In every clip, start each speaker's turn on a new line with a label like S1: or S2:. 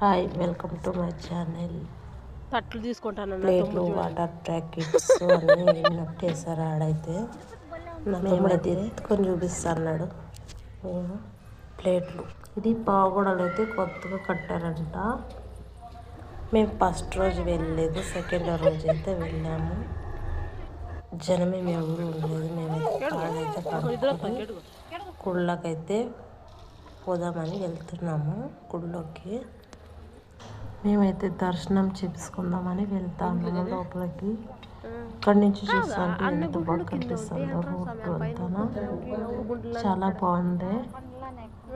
S1: Hi, welcome to my channel.
S2: తట్లు తీసుకుంటాను
S1: ప్లేట్లు, వాటర్ ప్యాకెట్స్ అన్నీ నట్టేశారు. ఆడైతే మేమైతే ఎత్తుకొని చూపిస్తున్నాడు. మేము ప్లేట్లు, ఇది పావుగూడలు అయితే కొత్తగా కట్టారంట. మేము ఫస్ట్ రోజు వెళ్ళలేదు, సెకండ్ రోజు అయితే వెళ్ళాము. జనమే ఎవరు ఉండలేదు. మేమైతే కాళ్ళైతే కడుక్కొని గుళ్ళకైతే పోదామని వెళ్తున్నాము. గుళ్ళోకి మేమైతే దర్శనం చేసుకుందామని వెళ్తాము లోపలికి. ఇక్కడి నుంచి చూస్తుంటే ఎంత బాగా కనిపిస్తుందో రోడ్డు అంతా. చాలా బాగుంది.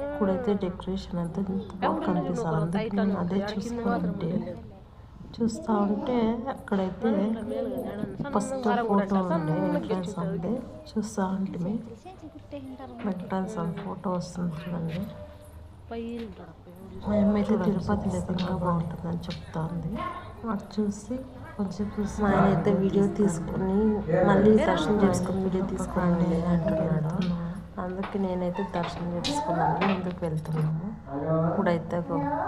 S1: ఇప్పుడైతే డెకరేషన్ అంతా ఎంత బాగా కనిపిస్తుంది. అందుకే నేను అదే చూస్తూ ఉంటే అక్కడైతే ఫస్ట్ ఫోటో ఉండే వెంకటేశ్వర స్వామిది చూస్తూ ఉంటే వెంకటేశ్వర స్వామి ఫోటో వస్తుంది చూడండి. మా అమ్మ అయితే తిరుపతి ఇంకా బాగుంటుందని చెప్తా ఉంది. అది చూసి కొంచెం చూసి మా ఆయన అయితే వీడియో తీసుకొని మళ్ళీ దర్శనం చేసుకొని వీడియో తీసుకోండి అంటున్నాడు. అందుకే నేనైతే దర్శనం చేసుకున్నాను, ముందుకు వెళ్తున్నాము. ఇప్పుడైతే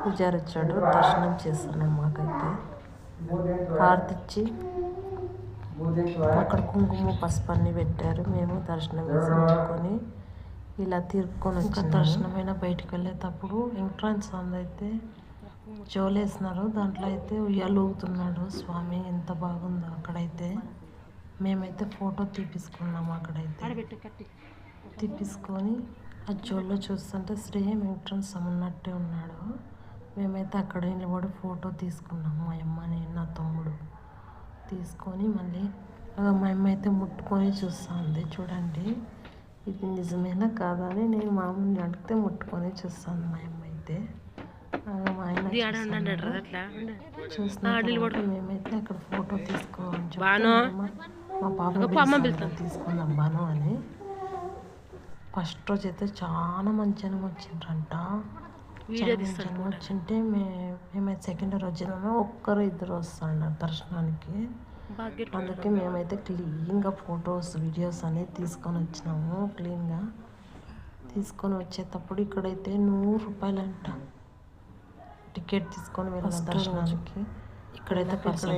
S1: పూజారి వచ్చాడు, దర్శనం చేస్తున్నాం. మాకైతే హారతిచ్చి అక్కడ కుంకుమ పసుపు అన్నీ పెట్టారు. మేము దర్శనం చేసుకొని ఇలా తిరుక్కొని వచ్చి దర్శనమైన బయటకు వెళ్ళేటప్పుడు ఎంట్రన్స్ అయితే జోలేసినారు. దాంట్లో అయితే ఉయ్యాలూగుతున్నాడు స్వామి. ఎంత బాగుందో అక్కడైతే. మేమైతే ఫోటో తీపించుకున్నాము. అక్కడైతే తీపించుకొని ఆ జోల్లో చూస్తుంటే సేమ్ ఎంట్రన్స్ ఉన్నట్టే ఉన్నాడు. మేమైతే అక్కడ నిలబడి ఫోటో తీసుకున్నాము. మా అమ్మని, నా తమ్ముడు తీసుకొని మళ్ళీ మా అమ్మ అయితే ముట్టుకొని చూస్తూ ఉంది. చూడండి ఇది నిజమేనా కాదా అని నేను మామూలు అడిగితే ముట్టుకొని చూస్తాను. మా అమ్మ అయితే మా ఆయన చూస్తున్నా. మేమైతే అక్కడ ఫోటో తీసుకోవాలని చెప్పి మా పాప తీసుకుందాం బాను అని. ఫస్ట్ రోజు అయితే చాలా మంచి జనం వచ్చిండ్రంట. జనం వచ్చింటే మేమైతే సెకండ్ రోజు ఒక్కరు ఇద్దరు వస్తున్నారు దర్శనానికి. అందుకే మేమైతే క్లీన్గా ఫొటోస్ వీడియోస్ అనేది తీసుకొని వచ్చినాము. క్లీన్గా తీసుకొని వచ్చేటప్పుడు ఇక్కడైతే 100 రూపాయలంట టికెట్ తీసుకొని వెళ్ళాం దర్శనానికి. ఇక్కడైతే
S3: పెడతారు